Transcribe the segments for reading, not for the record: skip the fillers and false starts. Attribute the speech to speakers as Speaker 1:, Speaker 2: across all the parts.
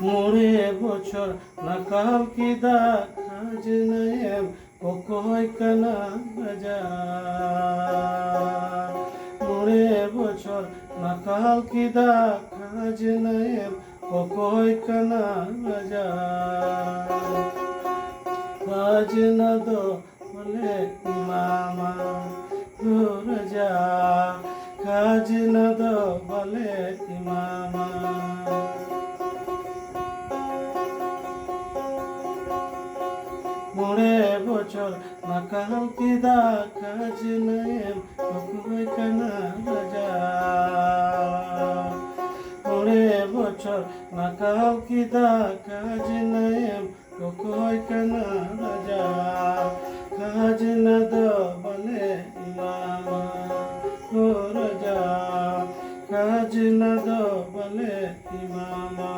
Speaker 1: মোরে বছর নাকাল কিদা কাজ নয়েম কোকোই কানা বাজার মোরে বছর নাকাল কিদা কাজ নয়েম কোকোই কানা বাজার কাজ না দো বলে মামা রাজা কাজ না দো বলে মামা মোরে বছর নাকাল কিদা কাজ নয়েম কোকোই কানা রাজা মোরে বছর নাকাল কিদা কাজ নয়েম কোকোই কানা রাজা কাজ না দো বলে মামা ও রাজা কাজ না দো বলে মামা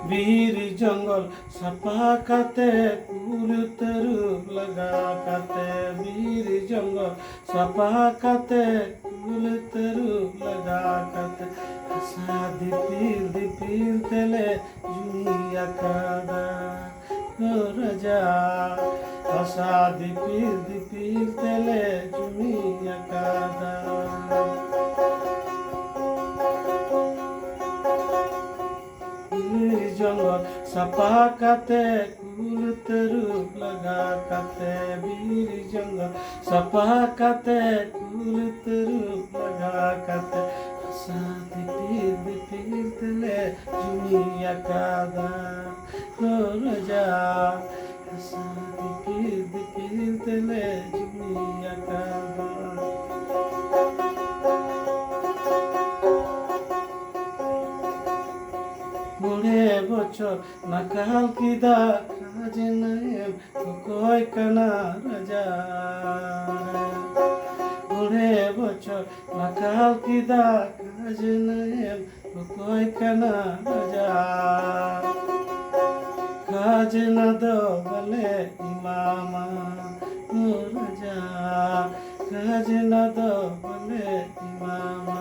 Speaker 1: वीर जंगल सपा काते कुल तरूप लगा काते वीर जंगल सपा काते कुल तरूप लगा काते हसा दीपीर तेले जुनिया कादा राजा हसा दीपीर तेले जुनिया कादा जंगल सपा काते कुल तरूप लगा काते वीर जंगल सपा काते कुल तरूप लगा काते हसा दीपीर तले जुनिया कादा राजा हसा दीपीर तले जुनिया कादा মোরে বছর নাকাল কিদা কাজ নয়েম কোকোই কানা রাজা মোরে বছর নাকাল কিদা কাজ নয়েম কোকোই কানা রাজা কাজ না দো বলে মামা ও রাজা কাজ না দো বলে মামা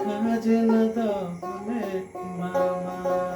Speaker 1: কাজ না দো বলে মামা।